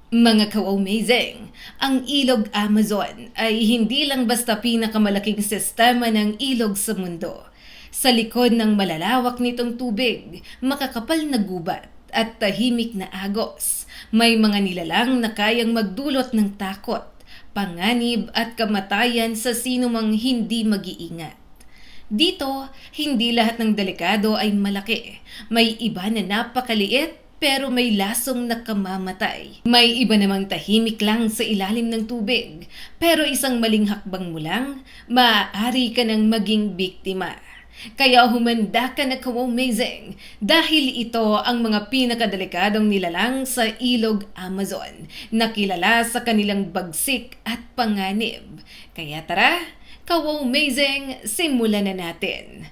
Mga ka-amazing, ang ilog Amazon ay hindi lang basta pinakamalaking sistema ng ilog sa mundo. Sa likod ng malalawak nitong tubig, makakapal na gubat at tahimik na agos, may mga nilalang na kayang magdulot ng takot, panganib at kamatayan sa sinumang hindi mag-iingat. Dito, hindi lahat ng delikado ay malaki. May iba na napakaliit pero may lasong nakamamatay. May iba namang tahimik lang sa ilalim ng tubig, pero isang maling hakbang mo lang, maaari ka nang maging biktima. Kaya humanda ka na ka-amazing dahil ito ang mga pinakadelikadong nilalang sa ilog Amazon na kilala sa kanilang bagsik at panganib. Kaya tara, ka-amazing, simulan na natin.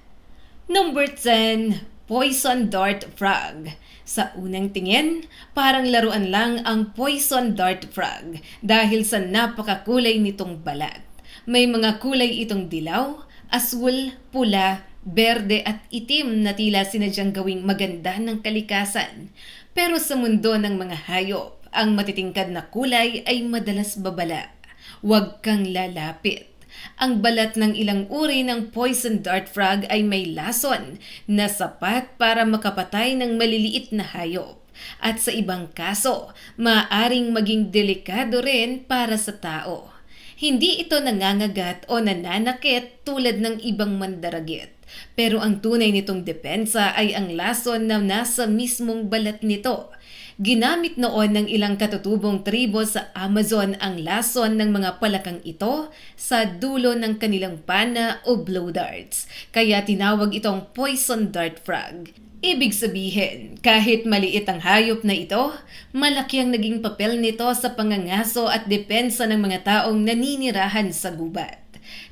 Number 10, Poison Dart Frog. Sa unang tingin, parang laruan lang ang Poison Dart Frog dahil sa napakakulay nitong balat. May mga kulay itong dilaw, asul, pula, berde at itim na tila sinadyang gawing maganda ng kalikasan. Pero sa mundo ng mga hayop, ang matitingkad na kulay ay madalas babala. Huwag kang lalapit. Ang balat ng ilang uri ng poison dart frog ay may lason na sapat para makapatay ng maliliit na hayop. At sa ibang kaso, maaaring maging delikado rin para sa tao. Hindi ito nangangagat o nananakit tulad ng ibang mandaragit. Pero ang tunay nitong depensa ay ang lason na nasa mismong balat nito. Ginamit noon ng ilang katutubong tribo sa Amazon ang lason ng mga palakang ito sa dulo ng kanilang pana o blow darts, kaya tinawag itong poison dart frog. Ibig sabihin, kahit maliit ang hayop na ito, malaki ang naging papel nito sa pangangaso at depensa ng mga taong naninirahan sa gubat.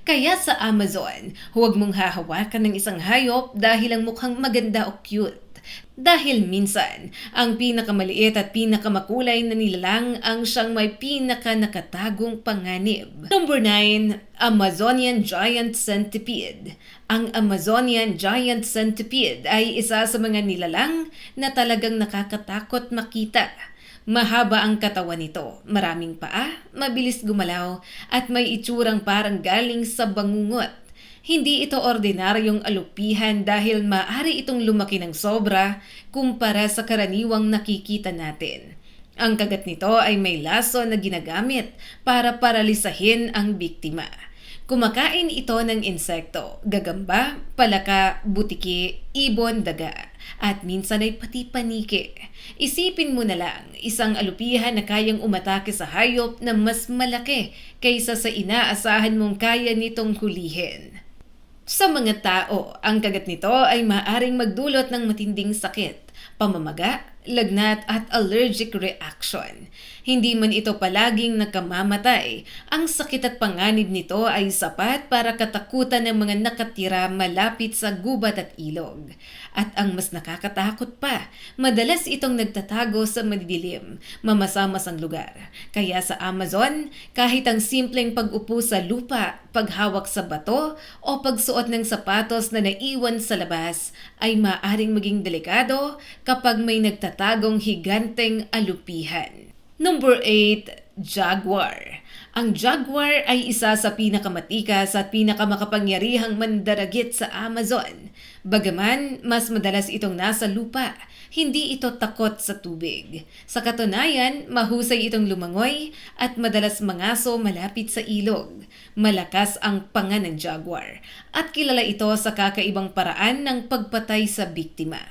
Kaya sa Amazon, huwag mong hahawakan ng isang hayop dahil ang mukhang maganda o cute. Dahil minsan, ang pinakamaliit at pinakamakulay na nilalang ang siyang may pinakanakatagong panganib. Number 9, Amazonian Giant Centipede. Ang Amazonian Giant Centipede ay isa sa mga nilalang na talagang nakakatakot makita. Mahaba ang katawan nito, maraming paa, mabilis gumalaw, at may itsurang parang galing sa bangungot. Hindi ito ordinaryong alupihan dahil maaari itong lumaki ng sobra kumpara sa karaniwang nakikita natin. Ang kagat nito ay may laso na ginagamit para paralisahin ang biktima. Kumakain ito ng insekto, gagamba, palaka, butiki, ibon, daga, at minsan ay pati paniki. Isipin mo na lang, isang alupihan na kayang umatake sa hayop na mas malaki kaysa sa inaasahan mong kaya nitong hulihin. Sa mga tao, ang kagat nito ay maaaring magdulot ng matinding sakit, pamamaga, lagnat at allergic reaction. Hindi man ito palaging nakamamatay, ang sakit at panganib nito ay sapat para katakutan ng mga nakatira malapit sa gubat at ilog. At ang mas nakakatakot pa, madalas itong nagtatago sa madidilim, mamasamasang lugar. Kaya sa Amazon, kahit ang simpleng pag-upo sa lupa, paghawak sa bato o pagsuot ng sapatos na naiwan sa labas ay maaaring maging delikado kapag may nagtatagong higanteng alupihan. Number 8, Jaguar. Ang jaguar ay isa sa pinakamatikas at pinakamakapangyarihang mandaragit sa Amazon. Bagaman mas madalas itong nasa lupa, hindi ito takot sa tubig. Sa katunayan, mahusay itong lumangoy at madalas mangaso malapit sa ilog. Malakas ang panga ng jaguar at kilala ito sa kakaibang paraan ng pagpatay sa biktima.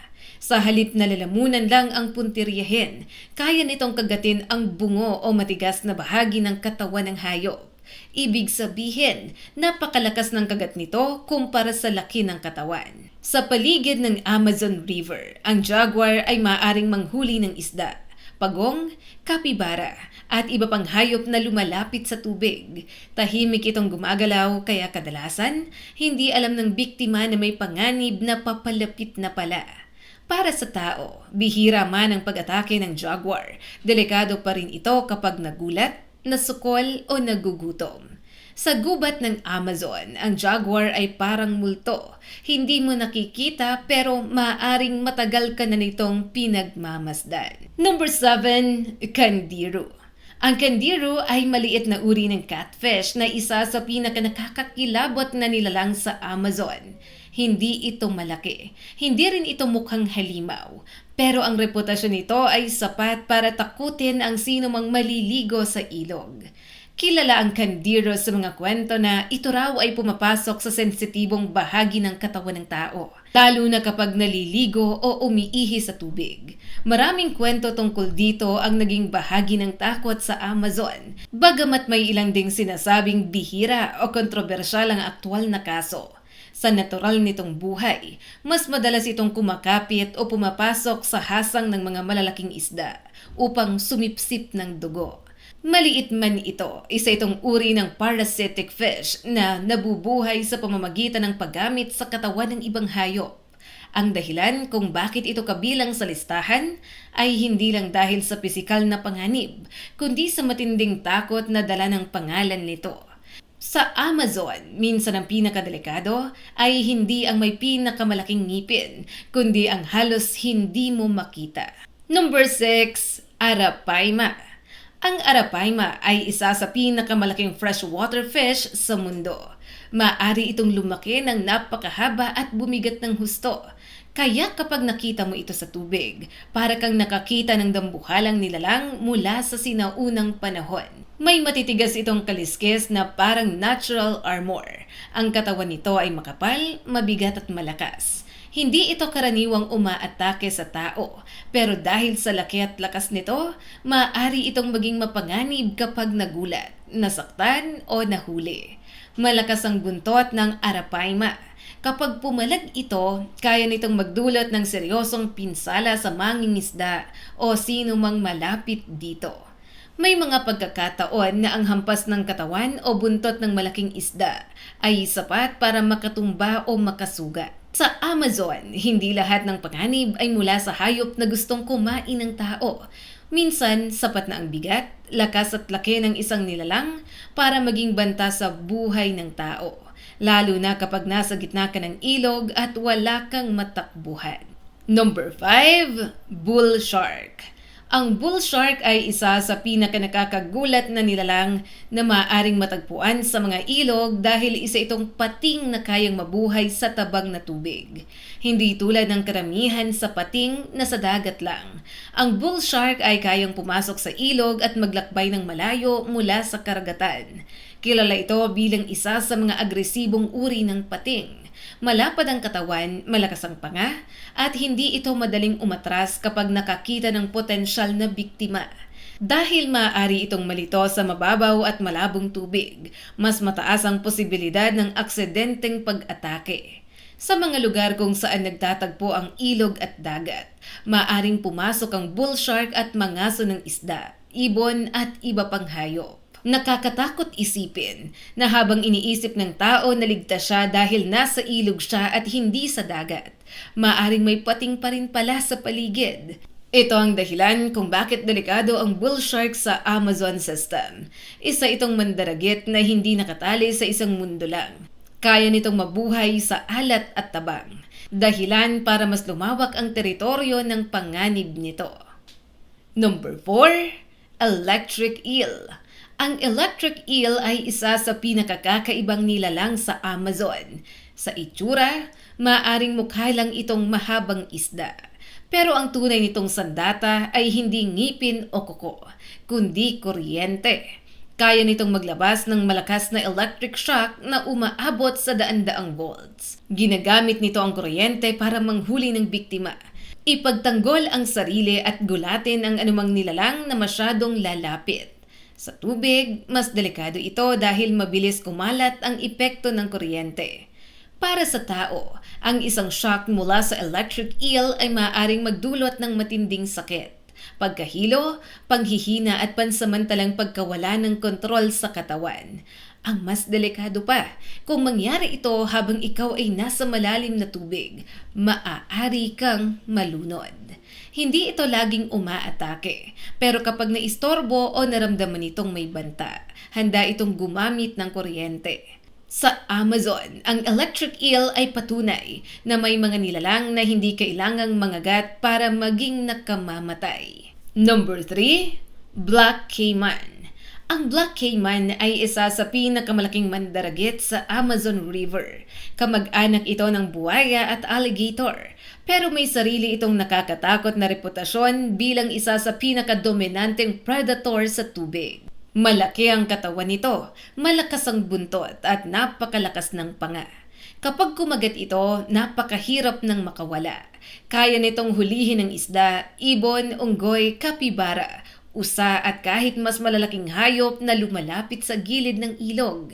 Sa halip na lalamunan lang ang puntiryahin, kaya nitong kagatin ang bungo o matigas na bahagi ng katawan ng hayop. Ibig sabihin, napakalakas ng kagat nito kumpara sa laki ng katawan. Sa paligid ng Amazon River, ang jaguar ay maaaring manghuli ng isda, pagong, kapibara, at iba pang hayop na lumalapit sa tubig. Tahimik itong gumagalaw kaya kadalasan, hindi alam ng biktima na may panganib na papalapit na pala. Para sa tao, bihira man ang pag-atake ng jaguar, delikado pa rin ito kapag nagulat, nasukol o nagugutom. Sa gubat ng Amazon, ang jaguar ay parang multo. Hindi mo nakikita pero maaaring matagal ka na nitong pinagmamasdan. Number 7, Candiru. Ang kandiro ay maliit na uri ng catfish na isa sa pinakanakakakilabot na nilalang sa Amazon. Hindi ito malaki. Hindi rin ito mukhang halimaw. Pero ang reputasyon nito ay sapat para takutin ang sino mang maliligo sa ilog. Kilala ang kandiro sa mga kwento na ito raw ay pumapasok sa sensitibong bahagi ng katawan ng tao, lalo na kapag naliligo o umiihi sa tubig. Maraming kwento tungkol dito ang naging bahagi ng takot sa Amazon, bagamat may ilang ding sinasabing bihira o kontrobersyal ang aktwal na kaso. Sa natural nitong buhay, mas madalas itong kumakapit o pumapasok sa hasang ng mga malalaking isda upang sumipsip ng dugo. Maliit man ito, isa itong uri ng parasitic fish na nabubuhay sa pamamagitan ng paggamit sa katawan ng ibang hayop. Ang dahilan kung bakit ito kabilang sa listahan ay hindi lang dahil sa pisikal na panganib, kundi sa matinding takot na dala ng pangalan nito. Sa Amazon, minsan ang pinakadelikado ay hindi ang may pinakamalaking ngipin, kundi ang halos hindi mo makita. Number 6, Arapaima. Ang arapaima ay isa sa pinakamalaking freshwater fish sa mundo. Maaari itong lumaki ng napakahaba at bumigat ng husto. Kaya kapag nakita mo ito sa tubig, para kang nakakita ng dambuhalang nilalang mula sa sinaunang panahon. May matitigas itong kaliskis na parang natural armor. Ang katawan nito ay makapal, mabigat at malakas. Hindi ito karaniwang umaatake sa tao, pero dahil sa laki at lakas nito, maaari itong maging mapanganib kapag nagulat, nasaktan o nahuli. Malakas ang buntot ng arapaima. Kapag pumalag ito, kaya nitong magdulot ng seryosong pinsala sa mangingisda o sino mang malapit dito. May mga pagkakataon na ang hampas ng katawan o buntot ng malaking isda ay sapat para makatumba o makasugat. Sa Amazon, hindi lahat ng panganib ay mula sa hayop na gustong kumain ng tao. Minsan, sapat na ang bigat, lakas at laki ng isang nilalang para maging banta sa buhay ng tao, lalo na kapag nasa gitna ka ng ilog at wala kang matakbuhan. Number 5, Bull Shark. Ang bull shark ay isa sa pinakanakakagulat na nilalang na maaaring matagpuan sa mga ilog dahil isa itong pating na kayang mabuhay sa tabang na tubig. Hindi tulad ng karamihan sa pating na sa dagat lang. Ang bull shark ay kayang pumasok sa ilog at maglakbay ng malayo mula sa karagatan. Kilala ito bilang isa sa mga agresibong uri ng pating. Malapad ang katawan, malakas ang panga, at hindi ito madaling umatras kapag nakakita ng potensyal na biktima. Dahil maaari itong malito sa mababaw at malabong tubig, mas mataas ang posibilidad ng aksidenteng pag-atake. Sa mga lugar kung saan nagtatagpo ang ilog at dagat, maaaring pumasok ang bull shark at mangaso ng isda, ibon at iba pang hayop. Nakakatakot isipin na habang iniisip ng tao na ligtas siya dahil nasa ilog siya at hindi sa dagat, maaring may pating pa rin pala sa paligid. Ito ang dahilan kung bakit delikado ang bull shark sa Amazon system. Isa itong mandaragit na hindi nakatali sa isang mundo lang. Kaya nitong mabuhay sa alat at tabang. Dahilan para mas lumawak ang teritoryo ng panganib nito. Number 4, Electric Eel. Ang electric eel ay isa sa pinakakakaibang nilalang sa Amazon. Sa itsura, maaring mukha lang itong mahabang isda. Pero ang tunay nitong sandata ay hindi ngipin o kuko, kundi kuryente. Kaya nitong maglabas ng malakas na electric shock na umaabot sa daan-daang volts. Ginagamit nito ang kuryente para manghuli ng biktima. Ipagtanggol ang sarili at gulatin ang anumang nilalang na masyadong lalapit. Sa tubig, mas delikado ito dahil mabilis kumalat ang epekto ng kuryente. Para sa tao, ang isang shock mula sa electric eel ay maaaring magdulot ng matinding sakit, pagkahilo, panghihina at pansamantalang pagkawala ng kontrol sa katawan. Ang mas delikado pa, kung mangyari ito habang ikaw ay nasa malalim na tubig, maaari kang malunod. Hindi ito laging umaatake, pero kapag naistorbo o naramdaman itong may banta, handa itong gumamit ng kuryente. Sa Amazon, ang electric eel ay patunay na may mga nilalang na hindi kailangang mangagat para maging nakamamatay. Number 3, Black Caiman. Ang Black Caiman ay isa sa pinakamalaking mandaragit sa Amazon River. Kamag-anak ito ng buwaya at alligator. Pero may sarili itong nakakatakot na reputasyon bilang isa sa pinakadominanteng predator sa tubig. Malaki ang katawan nito, malakas ang buntot at napakalakas ng panga. Kapag kumagat ito, napakahirap ng makawala. Kaya nitong hulihin ng isda, ibon, unggoy, kapibara, usa at kahit mas malalaking hayop na lumalapit sa gilid ng ilog.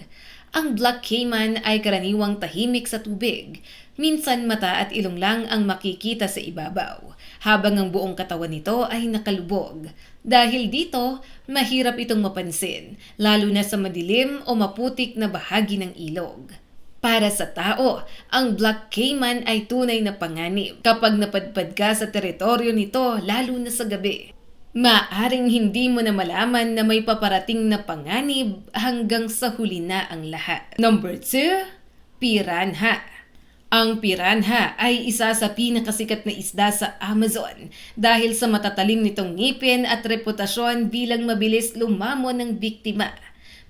Ang Black Caiman ay karaniwang tahimik sa tubig. Minsan mata at ilong lang ang makikita sa ibabaw, habang ang buong katawan nito ay nakalubog. Dahil dito, mahirap itong mapansin, lalo na sa madilim o maputik na bahagi ng ilog. Para sa tao, ang Black Caiman ay tunay na panganib kapag napadpad ka sa teritoryo nito, lalo na sa gabi. Maaring hindi mo na malaman na may paparating na panganib hanggang sa huli na ang lahat. Number 2, piranha. Ang piranha ay isa sa pinakasikat na isda sa Amazon dahil sa matatalim nitong ngipin at reputasyon bilang mabilis lumamon ng biktima.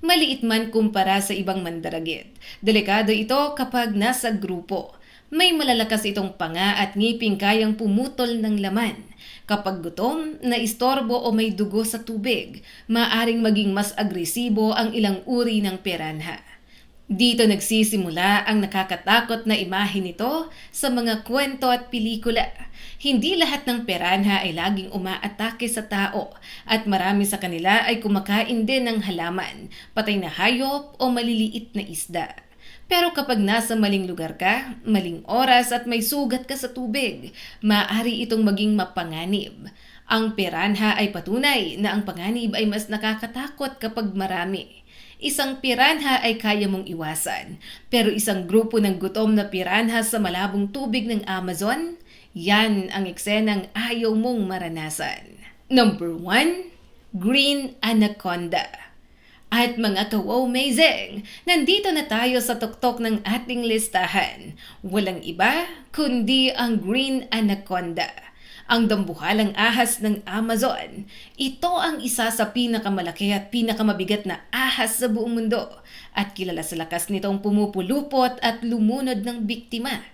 Maliit man kumpara sa ibang mandaragit, delikado ito kapag nasa grupo. May malalakas itong panga at ngiping kayang pumutol ng laman. Kapag gutom, naistorbo o may dugo sa tubig, maaring maging mas agresibo ang ilang uri ng piranha. Dito nagsisimula ang nakakatakot na imahe nito sa mga kwento at pelikula. Hindi lahat ng piranha ay laging umaatake sa tao at marami sa kanila ay kumakain din ng halaman, patay na hayop o maliliit na isda. Pero kapag nasa maling lugar ka, maling oras at may sugat ka sa tubig, maaari itong maging mapanganib. Ang piranha ay patunay na ang panganib ay mas nakakatakot kapag marami. Isang piranha ay kaya mong iwasan, pero isang grupo ng gutom na piranha sa malabong tubig ng Amazon, yan ang eksenang ayaw mong maranasan. Number 1, Green Anaconda. At mga kawaw-mazing, nandito na tayo sa tuktok ng ating listahan. Walang iba kundi ang Green Anaconda, ang dambuhalang ahas ng Amazon. Ito ang isa sa pinakamalaki at pinakamabigat na ahas sa buong mundo at kilala sa lakas nitong pumupulupot at lumunod ng biktima.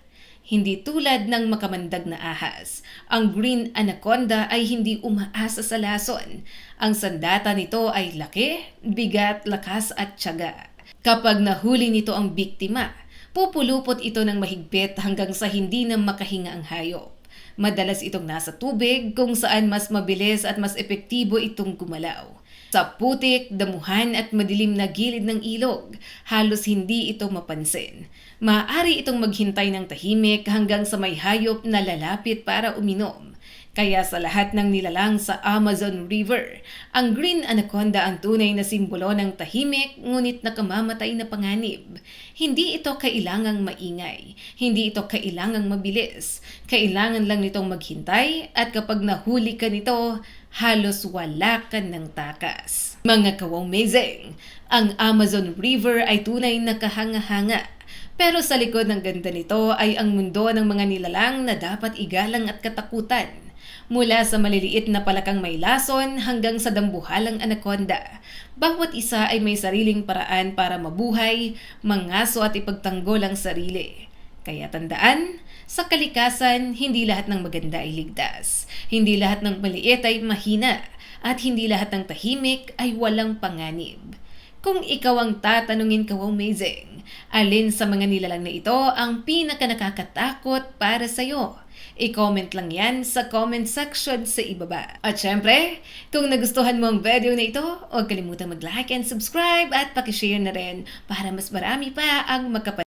Hindi tulad ng makamandag na ahas, ang Green Anaconda ay hindi umaasa sa lason. Ang sandata nito ay laki, bigat, lakas at tiyaga. Kapag nahuli nito ang biktima, pupulupot ito ng mahigpit hanggang sa hindi na makahinga ang hayop. Madalas itong nasa tubig kung saan mas mabilis at mas epektibo itong gumalaw. Sa putik, damuhan at madilim na gilid ng ilog, halos hindi ito mapansin. Maaari itong maghintay ng tahimik hanggang sa may hayop na lalapit para uminom. Kaya sa lahat ng nilalang sa Amazon River, ang Green Anaconda ang tunay na simbolo ng tahimik ngunit nakamamatay na panganib. Hindi ito kailangang maingay, hindi ito kailangang mabilis. Kailangan lang nitong maghintay at kapag nahuli ka nito, halos wala ka ng takas. Mga kawaw-mazing, ang Amazon River ay tunay na kahanga-hanga. Pero sa likod ng ganda nito ay ang mundo ng mga nilalang na dapat igalang at katakutan. Mula sa maliliit na palakang may lason hanggang sa dambuhalang anaconda, bawat isa ay may sariling paraan para mabuhay, mangaso at ipagtanggol ang sarili. Kaya tandaan, sa kalikasan, hindi lahat ng maganda ay ligtas. Hindi lahat ng maliit ay mahina. At hindi lahat ng tahimik ay walang panganib. Kung ikaw ang tatanungin, kawaw-mazing, alin sa mga nilalang na ito ang pinaka-nakakatakot para sa'yo? I-comment lang yan sa comment section sa ibaba. At syempre, kung nagustuhan mo ang video na ito, huwag kalimutang mag-like and subscribe at pakishare na rin para mas marami pa ang